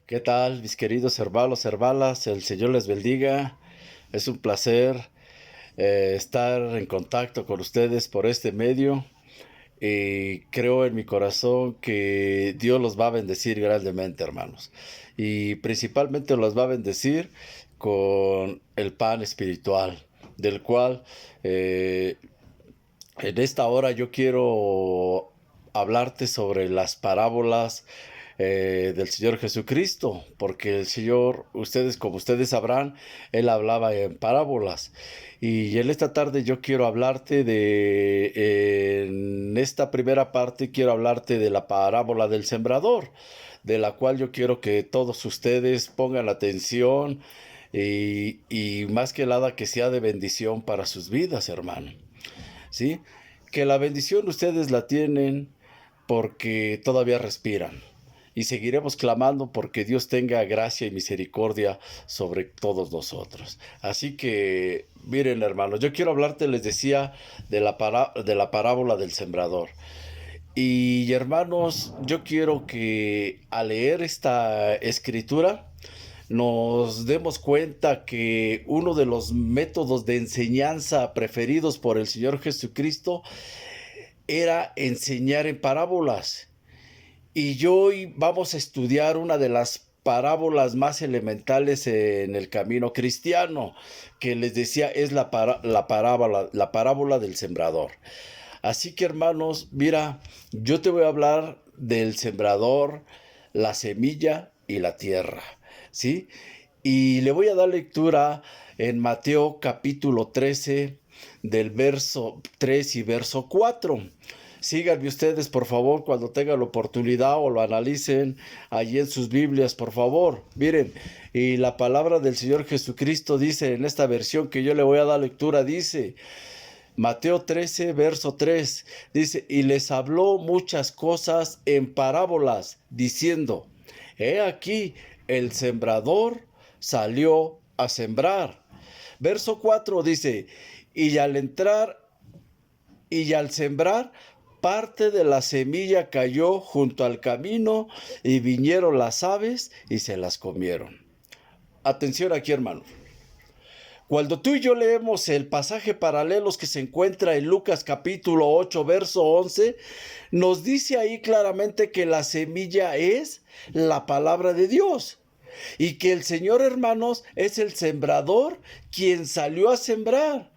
¿Qué tal, mis queridos hermanos, hermanas? El Señor les bendiga. Es un placer estar en contacto con ustedes por este medio y creo en mi corazón que Dios los va a bendecir grandemente, hermanos. Y principalmente los va a bendecir con el pan espiritual, del cual eh, en esta hora yo quiero hablarte sobre las parábolas del Señor Jesucristo, porque el Señor, como ustedes sabrán, Él hablaba en parábolas. Y en esta tarde yo quiero hablarte en esta primera parte quiero hablarte de la parábola del sembrador, de la cual yo quiero que todos ustedes pongan atención y más que nada que sea de bendición para sus vidas, hermano. ¿Sí? Que la bendición ustedes la tienen porque todavía respiran. Y seguiremos clamando porque Dios tenga gracia y misericordia sobre todos nosotros. Así que, miren, hermanos, yo quiero hablarte, les decía, de la parábola del sembrador. Y hermanos, yo quiero que al leer esta escritura nos demos cuenta que uno de los métodos de enseñanza preferidos por el Señor Jesucristo era enseñar en parábolas. Y hoy vamos a estudiar una de las parábolas más elementales en el camino cristiano, que les decía es la parábola del sembrador. Así que hermanos, mira, yo te voy a hablar del sembrador, la semilla y la tierra, ¿sí? Y le voy a dar lectura en Mateo capítulo 13, del verso 3 y verso 4. Síganme ustedes, por favor, cuando tengan la oportunidad o lo analicen allí en sus Biblias, por favor. Miren, y la palabra del Señor Jesucristo dice en esta versión que yo le voy a dar lectura, dice, Mateo 13, verso 3, dice, y les habló muchas cosas en parábolas, diciendo, he aquí, el sembrador salió a sembrar. Verso 4 dice, y al entrar y al sembrar, parte de la semilla cayó junto al camino y vinieron las aves y se las comieron. Atención aquí, hermano. Cuando tú y yo leemos el pasaje paralelos que se encuentra en Lucas capítulo 8, verso 11, nos dice ahí claramente que la semilla es la palabra de Dios. Y que el Señor, hermanos, es el sembrador quien salió a sembrar.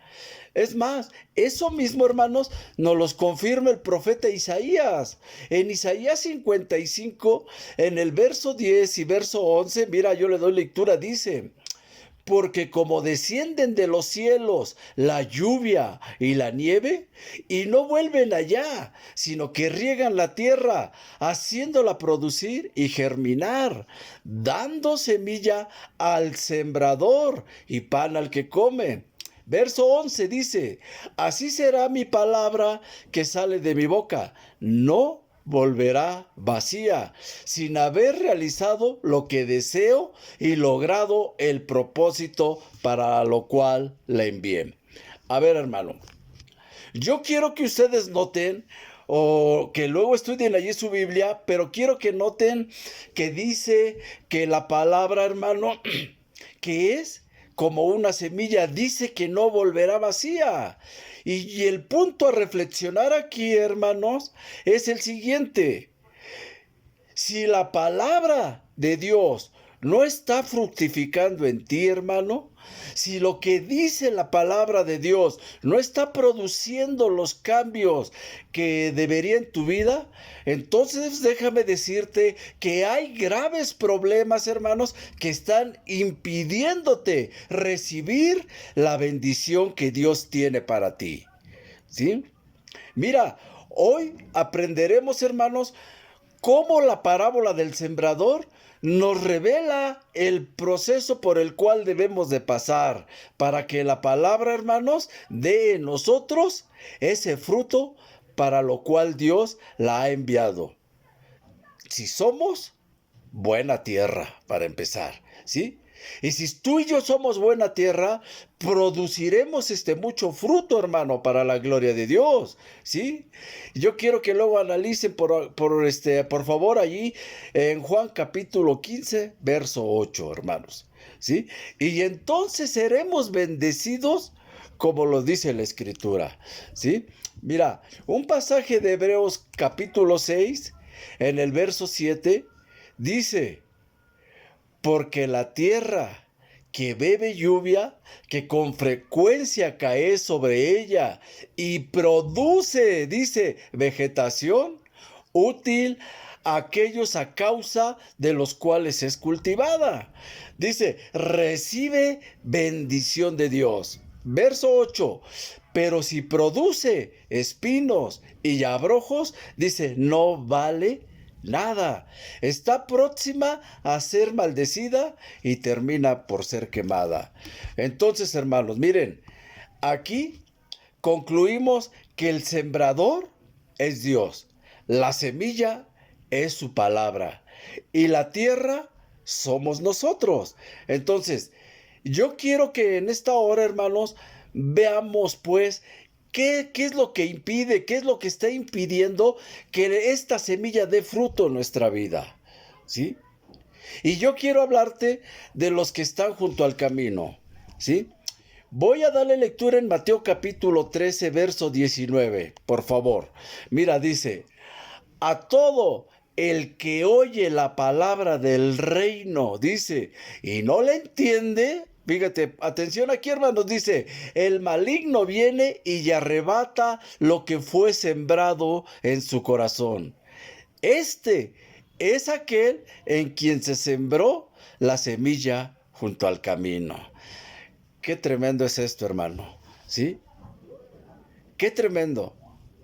Es más, eso mismo, hermanos, nos los confirma el profeta Isaías. En Isaías 55, en el verso 10 y verso 11, mira, yo le doy lectura, dice, porque como descienden de los cielos la lluvia y la nieve, y no vuelven allá, sino que riegan la tierra, haciéndola producir y germinar, dando semilla al sembrador y pan al que come. Verso 11 dice, así será mi palabra que sale de mi boca, no volverá vacía, sin haber realizado lo que deseo y logrado el propósito para lo cual la envié. A ver, hermano, yo quiero que ustedes noten o que luego estudien allí su Biblia, pero quiero que noten que dice que la palabra, hermano, que es como una semilla, dice que no volverá vacía. Y el punto a reflexionar aquí, hermanos, es el siguiente. Si la palabra de Dios no está fructificando en ti, hermano, si lo que dice la palabra de Dios no está produciendo los cambios que debería en tu vida, entonces déjame decirte que hay graves problemas, hermanos, que están impidiéndote recibir la bendición que Dios tiene para ti. ¿Sí? Mira, hoy aprenderemos, hermanos, cómo la parábola del sembrador nos revela el proceso por el cual debemos de pasar para que la palabra, hermanos, dé en nosotros ese fruto para lo cual Dios la ha enviado. Si somos buena tierra, para empezar, ¿sí? Y si tú y yo somos buena tierra, produciremos mucho fruto, hermano, para la gloria de Dios, ¿sí? Yo quiero que luego analicen por favor, allí en Juan capítulo 15, verso 8, hermanos, ¿sí? Y entonces seremos bendecidos como lo dice la Escritura, ¿sí? Mira, un pasaje de Hebreos capítulo 6, en el verso 7, dice: porque la tierra que bebe lluvia, que con frecuencia cae sobre ella y produce, dice, vegetación útil a aquellos a causa de los cuales es cultivada. Dice, recibe bendición de Dios. Verso 8, pero si produce espinos y abrojos, dice, no vale nada. Está próxima a ser maldecida y termina por ser quemada. Entonces, hermanos, miren, aquí concluimos que el sembrador es Dios, la semilla es su palabra y la tierra somos nosotros. Entonces, yo quiero que en esta hora, hermanos, veamos pues ¿qué es lo que impide, qué es lo que está impidiendo que esta semilla dé fruto en nuestra vida? ¿Sí? Y yo quiero hablarte de los que están junto al camino. ¿Sí? Voy a darle lectura en Mateo capítulo 13, verso 19, por favor. Mira, dice, a todo el que oye la palabra del reino, dice, y no la entiende. Fíjate, atención aquí, hermanos, dice, el maligno viene y arrebata lo que fue sembrado en su corazón. Este es aquel en quien se sembró la semilla junto al camino. Qué tremendo es esto, hermano, ¿sí? Qué tremendo.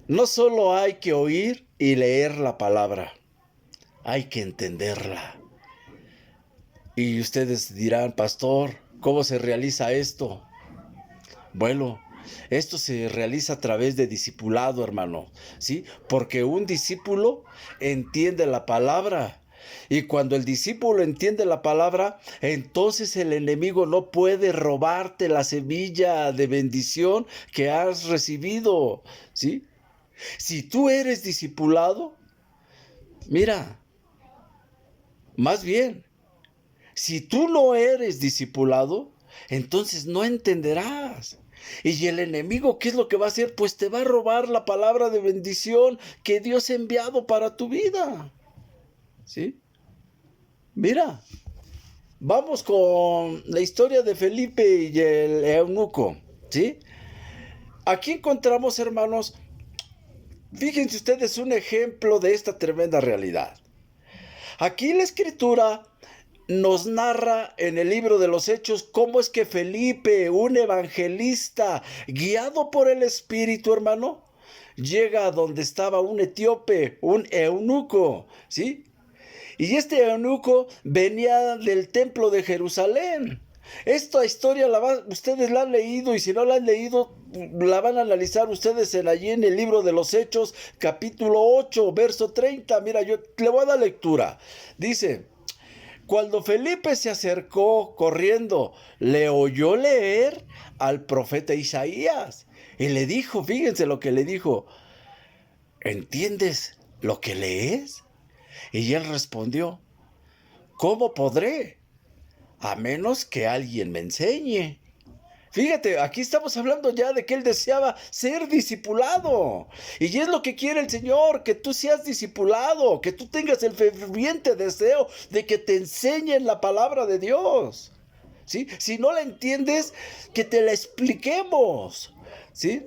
No solo hay que oír y leer la palabra, hay que entenderla. Y ustedes dirán, pastor, ¿cómo se realiza esto? Bueno, esto se realiza a través de discipulado, hermano, ¿sí? Porque un discípulo entiende la palabra. Y cuando el discípulo entiende la palabra, entonces el enemigo no puede robarte la semilla de bendición que has recibido, ¿sí? Si tú eres discipulado, mira, más bien, si tú no eres discipulado, entonces no entenderás. Y el enemigo, ¿qué es lo que va a hacer? Pues te va a robar la palabra de bendición que Dios ha enviado para tu vida. ¿Sí? Mira, vamos con la historia de Felipe y el eunuco. ¿Sí? Aquí encontramos, hermanos, fíjense ustedes un ejemplo de esta tremenda realidad. Aquí la Escritura nos narra en el libro de los Hechos cómo es que Felipe, un evangelista, guiado por el Espíritu, hermano, llega a donde estaba un etíope, un eunuco, ¿sí? Y este eunuco venía del templo de Jerusalén. Esta historia ustedes la han leído, y si no la han leído, la van a analizar ustedes allí en el libro de los Hechos, capítulo 8, verso 30. Mira, yo le voy a dar lectura. Dice, cuando Felipe se acercó corriendo, le oyó leer al profeta Isaías y le dijo, fíjense lo que le dijo, ¿entiendes lo que lees? Y él respondió, ¿cómo podré? A menos que alguien me enseñe. Fíjate, aquí estamos hablando ya de que él deseaba ser discipulado. Y es lo que quiere el Señor, que tú seas discipulado, que tú tengas el ferviente deseo de que te enseñen la palabra de Dios. ¿Sí? Si no la entiendes, que te la expliquemos. ¿Sí?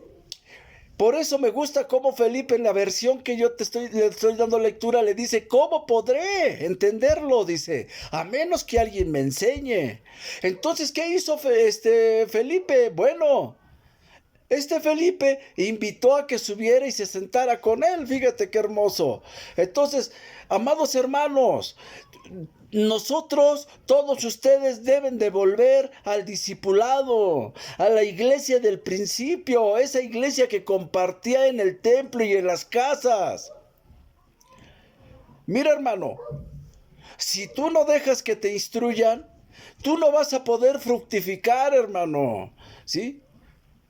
Por eso me gusta cómo Felipe en la versión que yo le estoy dando lectura le dice, ¿cómo podré entenderlo? Dice, a menos que alguien me enseñe. Entonces, ¿qué hizo Felipe? Bueno, Felipe invitó a que subiera y se sentara con él. Fíjate qué hermoso. Entonces, amados hermanos, nosotros, todos ustedes deben de volver al discipulado, a la iglesia del principio, esa iglesia que compartía en el templo y en las casas. Mira, hermano, si tú no dejas que te instruyan, tú no vas a poder fructificar, hermano, ¿sí?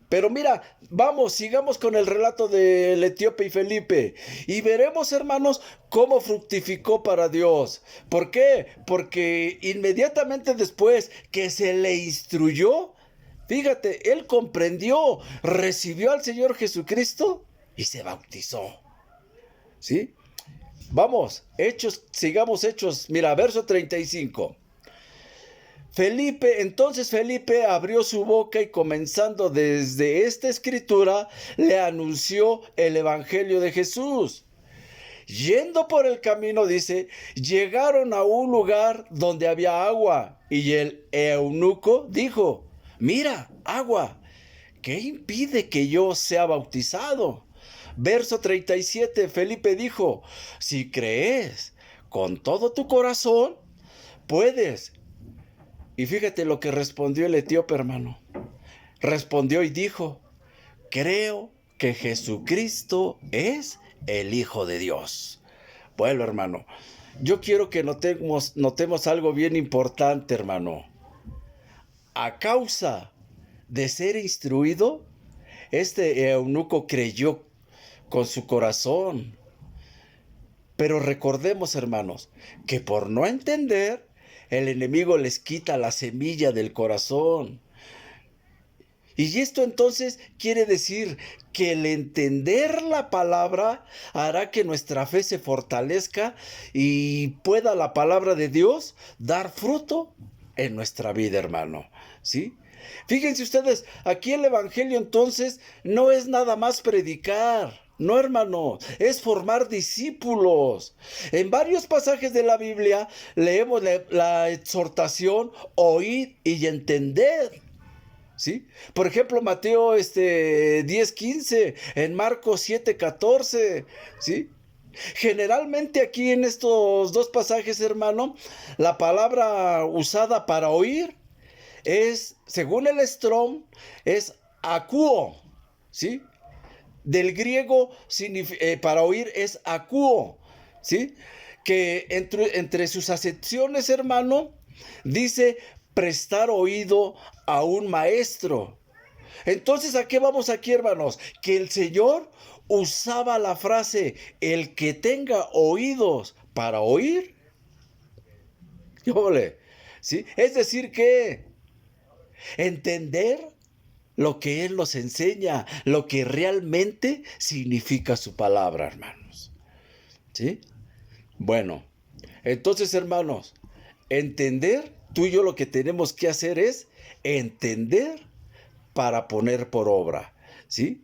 Pero mira, vamos, sigamos con el relato del etíope y Felipe y veremos, hermanos, cómo fructificó para Dios. ¿Por qué? Porque inmediatamente después que se le instruyó, fíjate, él comprendió, recibió al Señor Jesucristo y se bautizó. ¿Sí? Vamos, Hechos, sigamos Hechos. Mira, verso 35. Entonces Felipe abrió su boca y comenzando desde esta escritura, le anunció el evangelio de Jesús. Yendo por el camino, dice, llegaron a un lugar donde había agua y el eunuco dijo, mira, agua, ¿qué impide que yo sea bautizado? Verso 37, Felipe dijo, si crees con todo tu corazón, puedes. Y fíjate lo que respondió el etíope, hermano. Respondió y dijo, creo que Jesucristo es el Hijo de Dios. Bueno, hermano, yo quiero que notemos algo bien importante, hermano. A causa de ser instruido, este eunuco creyó con su corazón. Pero recordemos, hermanos, que por no entender, el enemigo les quita la semilla del corazón. Y esto entonces quiere decir que el entender la palabra hará que nuestra fe se fortalezca y pueda la palabra de Dios dar fruto en nuestra vida, hermano. ¿Sí? Fíjense ustedes, aquí el evangelio entonces no es nada más predicar. No, hermano, es formar discípulos. En varios pasajes de la Biblia leemos la exhortación, oír y entender. ¿Sí? Por ejemplo, Mateo 10:15, en Marcos 7:14, ¿sí? Generalmente aquí en estos dos pasajes, hermano, la palabra usada para oír es, según el Strong, es akuo, ¿sí? Del griego para oír es akuo, ¿sí? Que entre sus acepciones, hermano, dice prestar oído a un maestro. Entonces, ¿a qué vamos aquí, hermanos? Que el Señor usaba la frase, el que tenga oídos para oír, ¿sí? Es decir, que entender lo que Él nos enseña, lo que realmente significa su palabra, hermanos. ¿Sí? Bueno, entonces, hermanos, entender, tú y yo lo que tenemos que hacer es entender para poner por obra, ¿sí?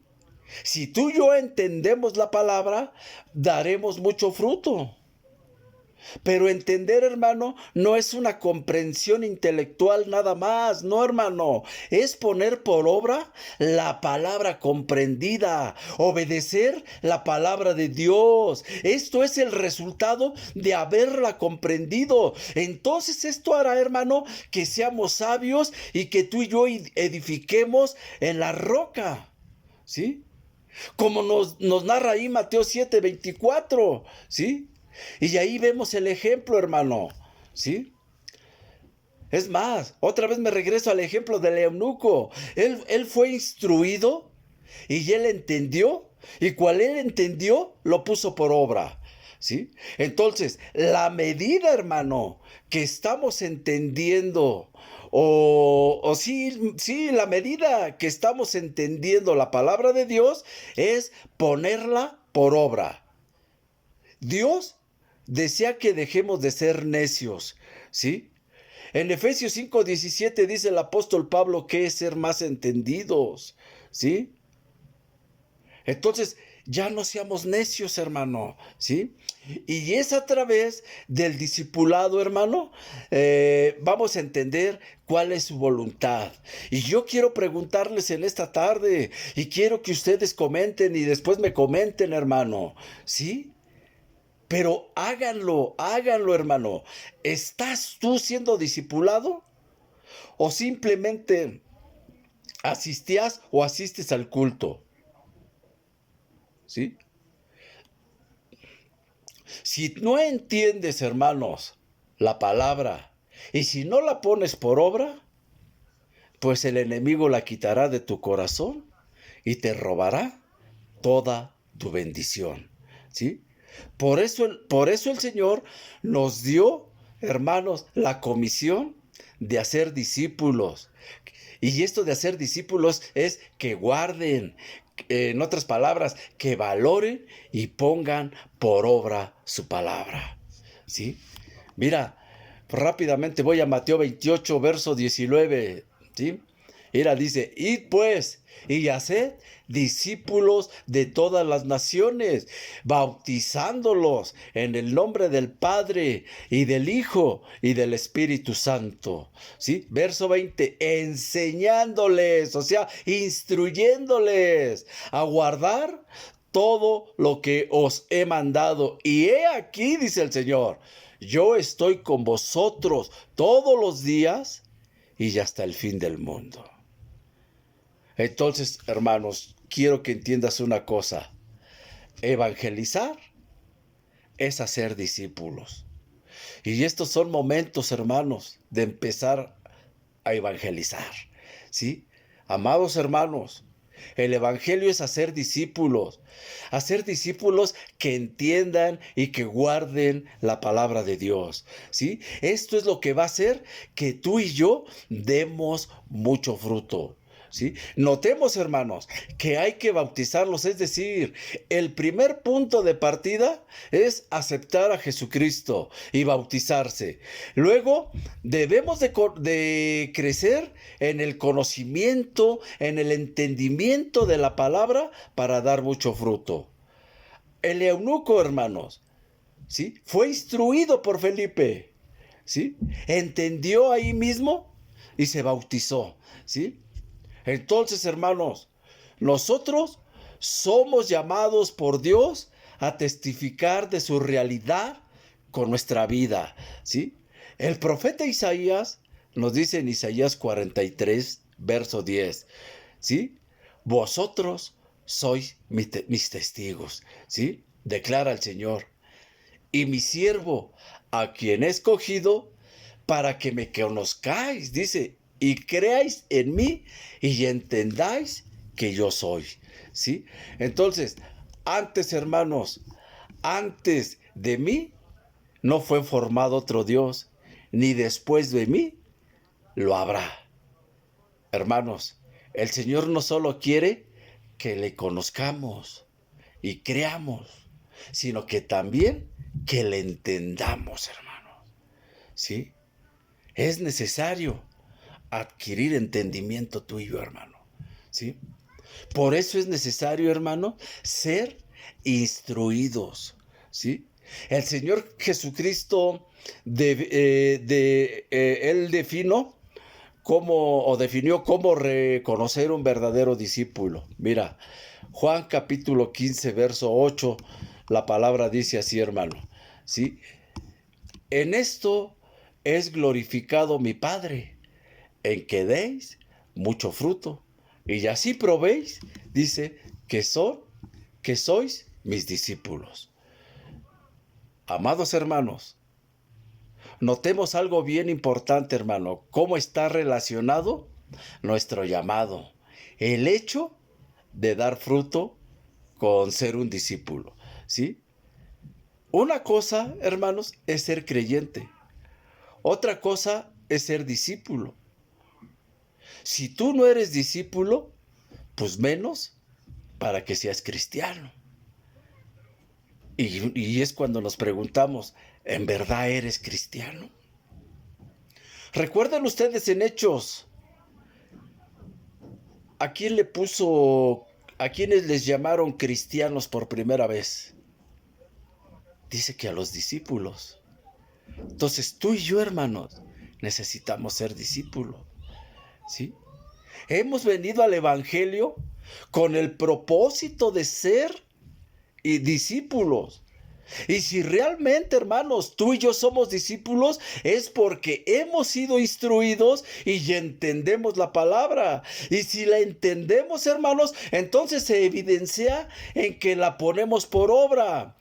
Si tú y yo entendemos la palabra, daremos mucho fruto. Pero entender, hermano, no es una comprensión intelectual nada más, no, hermano, es poner por obra la palabra comprendida, obedecer la palabra de Dios. Esto es el resultado de haberla comprendido. Entonces esto hará, hermano, que seamos sabios y que tú y yo edifiquemos en la roca, ¿sí? Como nos narra ahí Mateo 7:24, ¿sí? Y ahí vemos el ejemplo, hermano, ¿sí? Es más, otra vez me regreso al ejemplo del eunuco. Él fue instruido y él entendió, y cual él entendió, lo puso por obra, ¿sí? Entonces, la medida, hermano, que estamos entendiendo, sí, la medida que estamos entendiendo la palabra de Dios es ponerla por obra. Dios desea que dejemos de ser necios, ¿sí? En Efesios 5:17 dice el apóstol Pablo que es ser más entendidos, ¿sí? Entonces, ya no seamos necios, hermano, ¿sí? Y es a través del discipulado, hermano, vamos a entender cuál es su voluntad. Y yo quiero preguntarles en esta tarde, y quiero que ustedes comenten y después me comenten, hermano, ¿sí? Pero háganlo, hermano. ¿Estás tú siendo discipulado? ¿O simplemente asistías o asistes al culto? ¿Sí? Si no entiendes, hermanos, la palabra, Y si no la pones por obra, pues el enemigo la quitará de tu corazón y te robará toda tu bendición, ¿sí? Por eso el Señor nos dio, hermanos, la comisión de hacer discípulos. Y esto de hacer discípulos es que guarden, en otras palabras, que valoren y pongan por obra su palabra, ¿sí? Mira, rápidamente voy a Mateo 28, verso 19, ¿sí? Mira, dice, id pues y haced discípulos de todas las naciones, bautizándolos en el nombre del Padre y del Hijo y del Espíritu Santo, ¿sí? Verso 20, enseñándoles, o sea, instruyéndoles a guardar todo lo que os he mandado. Y he aquí, dice el Señor, yo estoy con vosotros todos los días y hasta el fin del mundo. Entonces, hermanos, quiero que entiendas una cosa. Evangelizar es hacer discípulos. Y estos son momentos, hermanos, de empezar a evangelizar, ¿sí? Amados hermanos, el evangelio es hacer discípulos que entiendan y que guarden la palabra de Dios, ¿sí? Esto es lo que va a hacer que tú y yo demos mucho fruto, ¿sí? Notemos, hermanos, que hay que bautizarlos, es decir, el primer punto de partida es aceptar a Jesucristo y bautizarse. Luego, debemos de crecer en el conocimiento, en el entendimiento de la palabra para dar mucho fruto. El eunuco, hermanos, ¿sí? Fue instruido por Felipe, ¿sí? Entendió ahí mismo y se bautizó, ¿sí? Entonces, hermanos, nosotros somos llamados por Dios a testificar de su realidad con nuestra vida, ¿sí? El profeta Isaías nos dice en Isaías 43, verso 10, ¿sí? Vosotros sois mis testigos, ¿sí? Declara el Señor. Y mi siervo, a quien he escogido, para que me conozcáis, dice, y creáis en mí y entendáis que yo soy, ¿sí? Entonces, antes, hermanos, antes de mí no fue formado otro Dios, ni después de mí lo habrá. Hermanos, el Señor no solo quiere que le conozcamos y creamos, sino que también que le entendamos, hermanos, ¿sí? Es necesario adquirir entendimiento tú y yo, hermano, ¿sí? Por eso es necesario, hermano, ser instruidos, ¿sí? El Señor Jesucristo, Él definió cómo reconocer un verdadero discípulo. Mira, Juan capítulo 15, verso 8, la palabra dice así, hermano, ¿sí? En esto es glorificado mi Padre, en que deis mucho fruto, y así probéis, dice, que sois mis discípulos. Amados hermanos, notemos algo bien importante, hermano, cómo está relacionado nuestro llamado, el hecho de dar fruto con ser un discípulo, ¿sí? Una cosa, hermanos, es ser creyente, otra cosa es ser discípulo. Si tú no eres discípulo, pues menos para que seas cristiano. Y es cuando nos preguntamos, ¿en verdad eres cristiano? Recuerden ustedes en Hechos, ¿a quienes les llamaron cristianos por primera vez? Dice que a los discípulos. Entonces tú y yo, hermanos, necesitamos ser discípulos, ¿sí? Hemos venido al Evangelio con el propósito de ser discípulos. Y si realmente, hermanos, tú y yo somos discípulos, es porque hemos sido instruidos y entendemos la palabra. Y si la entendemos, hermanos, entonces se evidencia en que la ponemos por obra.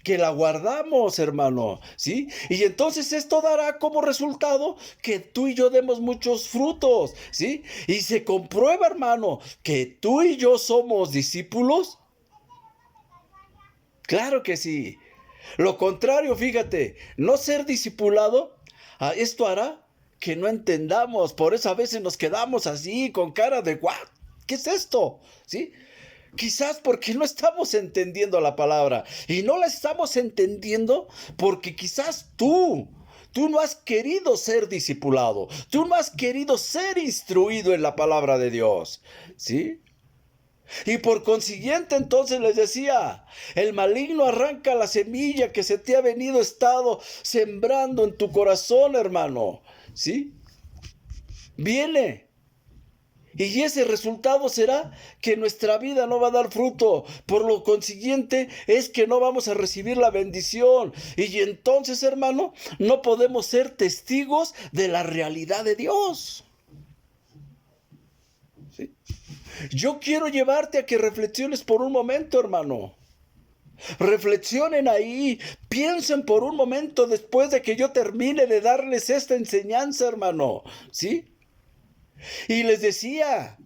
que la guardamos, hermano, ¿sí? Y entonces esto dará como resultado que tú y yo demos muchos frutos, ¿sí? Y se comprueba, hermano, que tú y yo somos discípulos. Claro que sí. Lo contrario, fíjate, no ser discipulado, esto hará que no entendamos. Por eso a veces nos quedamos así con cara de ¿what? ¿Qué es esto? ¿Sí? Quizás porque no estamos entendiendo la palabra. Y no la estamos entendiendo porque quizás tú no has querido ser discipulado. Tú no has querido ser instruido en la palabra de Dios. ¿Sí? Y por consiguiente entonces les decía, el maligno arranca la semilla que se te ha venido estado sembrando en tu corazón, hermano. ¿Sí? Viene. Y ese resultado será que nuestra vida no va a dar fruto. Por lo consiguiente es que no vamos a recibir la bendición. Y entonces, hermano, no podemos ser testigos de la realidad de Dios. ¿Sí? Yo quiero llevarte a que reflexiones por un momento, hermano. Reflexionen ahí, piensen por un momento después de que yo termine de darles esta enseñanza, hermano. ¿Sí? Y les decía,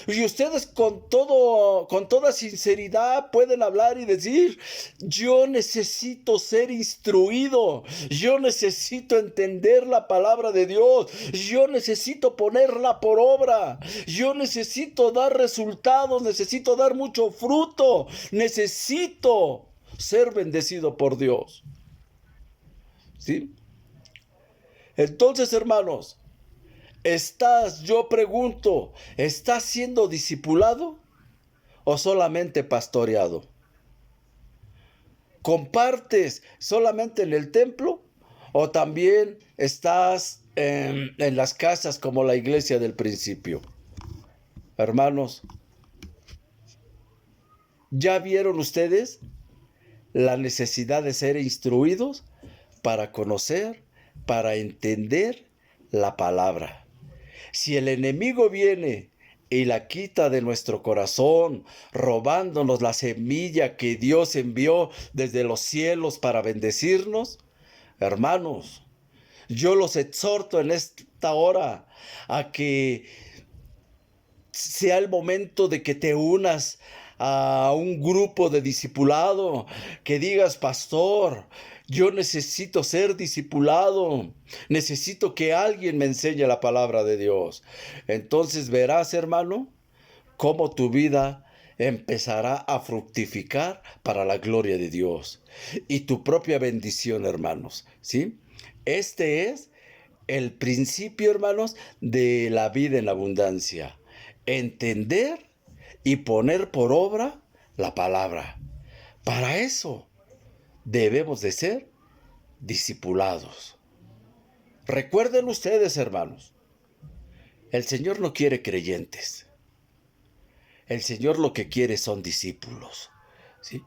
y ustedes con toda sinceridad pueden hablar y decir, yo necesito ser instruido, yo necesito entender la palabra de Dios, yo necesito ponerla por obra, yo necesito dar resultados, necesito dar mucho fruto, necesito ser bendecido por Dios. ¿Sí? Entonces, hermanos, yo pregunto, ¿estás siendo discipulado o solamente pastoreado? ¿Compartes solamente en el templo o también estás en las casas como la iglesia del principio? Hermanos, ¿ya vieron ustedes la necesidad de ser instruidos para conocer, para entender la palabra? Si el enemigo viene y la quita de nuestro corazón, robándonos la semilla que Dios envió desde los cielos para bendecirnos, hermanos, yo los exhorto en esta hora a que sea el momento de que te unas a un grupo de discipulado, que digas, pastor, yo necesito ser discipulado, necesito que alguien me enseñe la palabra de Dios. Entonces verás, hermano, cómo tu vida empezará a fructificar para la gloria de Dios y tu propia bendición, hermanos, ¿sí? Este es el principio, hermanos, de la vida en abundancia. Entender y poner por obra la palabra. Para eso debemos de ser discipulados. Recuerden ustedes, hermanos, el Señor no quiere creyentes. El Señor lo que quiere son discípulos. ¿Sí?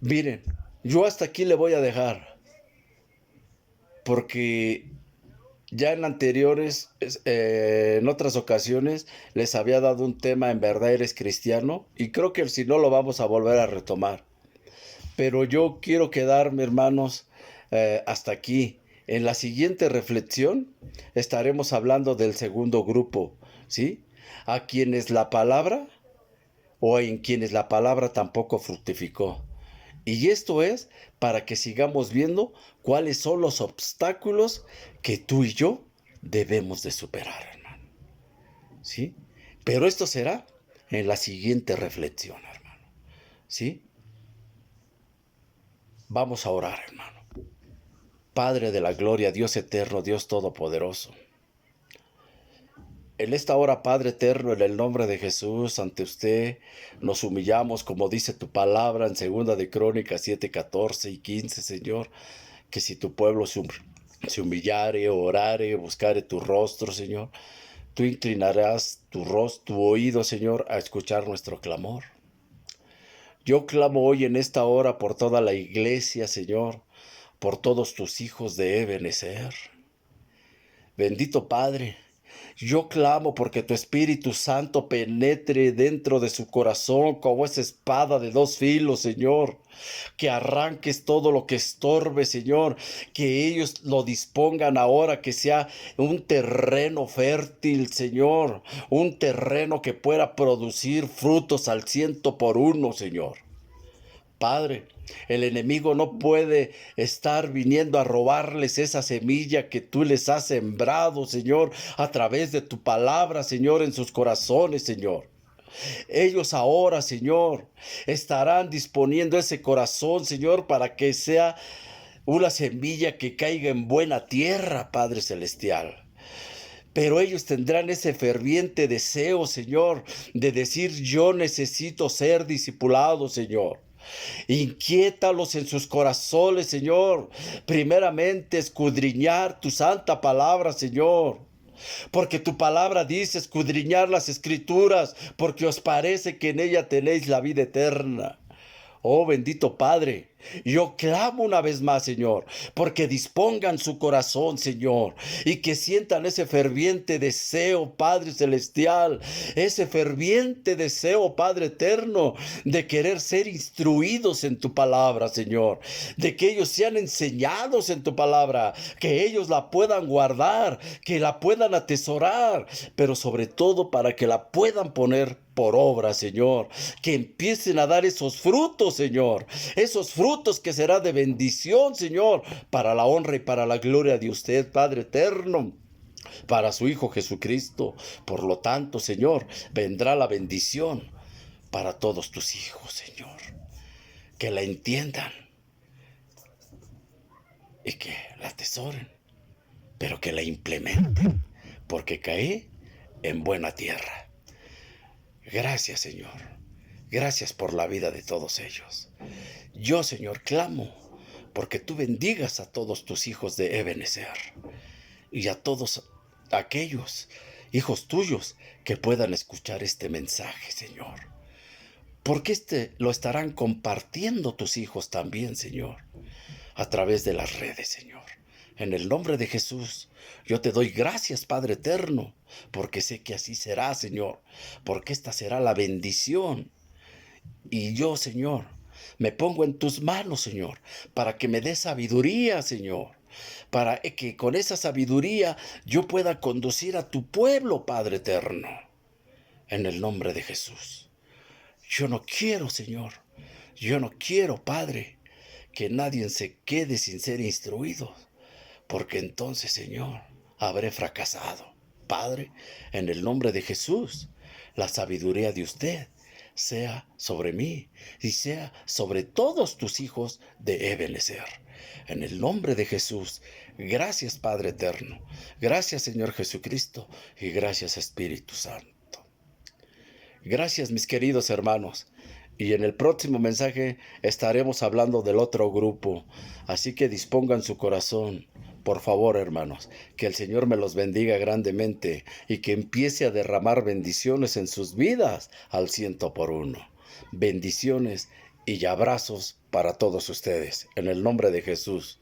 Miren, yo hasta aquí le voy a dejar, porque ya en anteriores, en otras ocasiones, les había dado un tema, en verdad eres cristiano, y creo que si no lo vamos a volver a retomar. Pero yo quiero quedarme, hermanos, hasta aquí. En la siguiente reflexión estaremos hablando del segundo grupo, ¿sí? A quienes la palabra o en quienes la palabra tampoco fructificó. Y esto es para que sigamos viendo cuáles son los obstáculos que tú y yo debemos de superar, hermano. ¿Sí? Pero esto será en la siguiente reflexión, hermano. ¿Sí? Vamos a orar, hermano. Padre de la gloria, Dios eterno, Dios todopoderoso. En esta hora, Padre eterno, en el nombre de Jesús, ante usted nos humillamos, como dice tu palabra en 2 de Crónicas 7, 14 y 15, Señor, que si tu pueblo se humillare, orare, buscare tu rostro, Señor, tú inclinarás tu oído, Señor, a escuchar nuestro clamor. Yo clamo hoy en esta hora por toda la iglesia, Señor, por todos tus hijos de Ebenezer. Bendito Padre, Yo clamo porque tu Espíritu Santo penetre dentro de su corazón como esa espada de dos filos, Señor. Que arranques todo lo que estorbe, Señor. Que ellos lo dispongan ahora, que sea un terreno fértil, Señor. Un terreno que pueda producir frutos al 100 por 1, Señor. Padre, el enemigo no puede estar viniendo a robarles esa semilla que tú les has sembrado, Señor, a través de tu palabra, Señor, en sus corazones, Señor. Ellos ahora, Señor, estarán disponiendo ese corazón, Señor, para que sea una semilla que caiga en buena tierra, Padre Celestial. Pero ellos tendrán ese ferviente deseo, Señor, de decir: yo necesito ser discipulado, Señor. Inquiétalos en sus corazones, Señor. Primeramente, escudriñar tu santa palabra, Señor. Porque tu palabra dice: escudriñar las escrituras, porque os parece que en ella tenéis la vida eterna. Oh bendito Padre, yo clamo una vez más, Señor, porque dispongan su corazón, Señor, y que sientan ese ferviente deseo, Padre Celestial, ese ferviente deseo, Padre Eterno, de querer ser instruidos en tu palabra, Señor, de que ellos sean enseñados en tu palabra, que ellos la puedan guardar, que la puedan atesorar, pero sobre todo para que la puedan poner por obra, Señor, que empiecen a dar esos frutos, Señor, esos frutos que será de bendición, Señor, para la honra y para la gloria de usted, Padre Eterno, para su Hijo Jesucristo. Por lo tanto, Señor, vendrá la bendición para todos tus hijos, Señor, que la entiendan y que la atesoren, pero que la implementen, porque cae en buena tierra. Gracias, Señor. Gracias por la vida de todos ellos. Yo, Señor, clamo porque tú bendigas a todos tus hijos de Ebenezer y a todos aquellos hijos tuyos que puedan escuchar este mensaje, Señor. Porque lo estarán compartiendo tus hijos también, Señor, a través de las redes, Señor. En el nombre de Jesús, yo te doy gracias, Padre Eterno, porque sé que así será, Señor, porque esta será la bendición. Y yo, Señor, me pongo en tus manos, Señor, para que me des sabiduría, Señor, para que con esa sabiduría yo pueda conducir a tu pueblo, Padre Eterno, en el nombre de Jesús. Yo no quiero, Señor, yo no quiero, Padre, que nadie se quede sin ser instruido, porque entonces, Señor, habré fracasado. Padre, en el nombre de Jesús, la sabiduría de usted sea sobre mí y sea sobre todos tus hijos de Ebenezer. En el nombre de Jesús, gracias, Padre Eterno. Gracias, Señor Jesucristo, y gracias, Espíritu Santo. Gracias, mis queridos hermanos. Y en el próximo mensaje estaremos hablando del otro grupo. Así que dispongan su corazón. Por favor, hermanos, que el Señor me los bendiga grandemente y que empiece a derramar bendiciones en sus vidas al 100 por 1. Bendiciones y abrazos para todos ustedes. En el nombre de Jesús.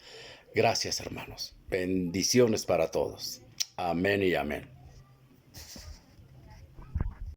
Gracias, hermanos. Bendiciones para todos. Amén y amén.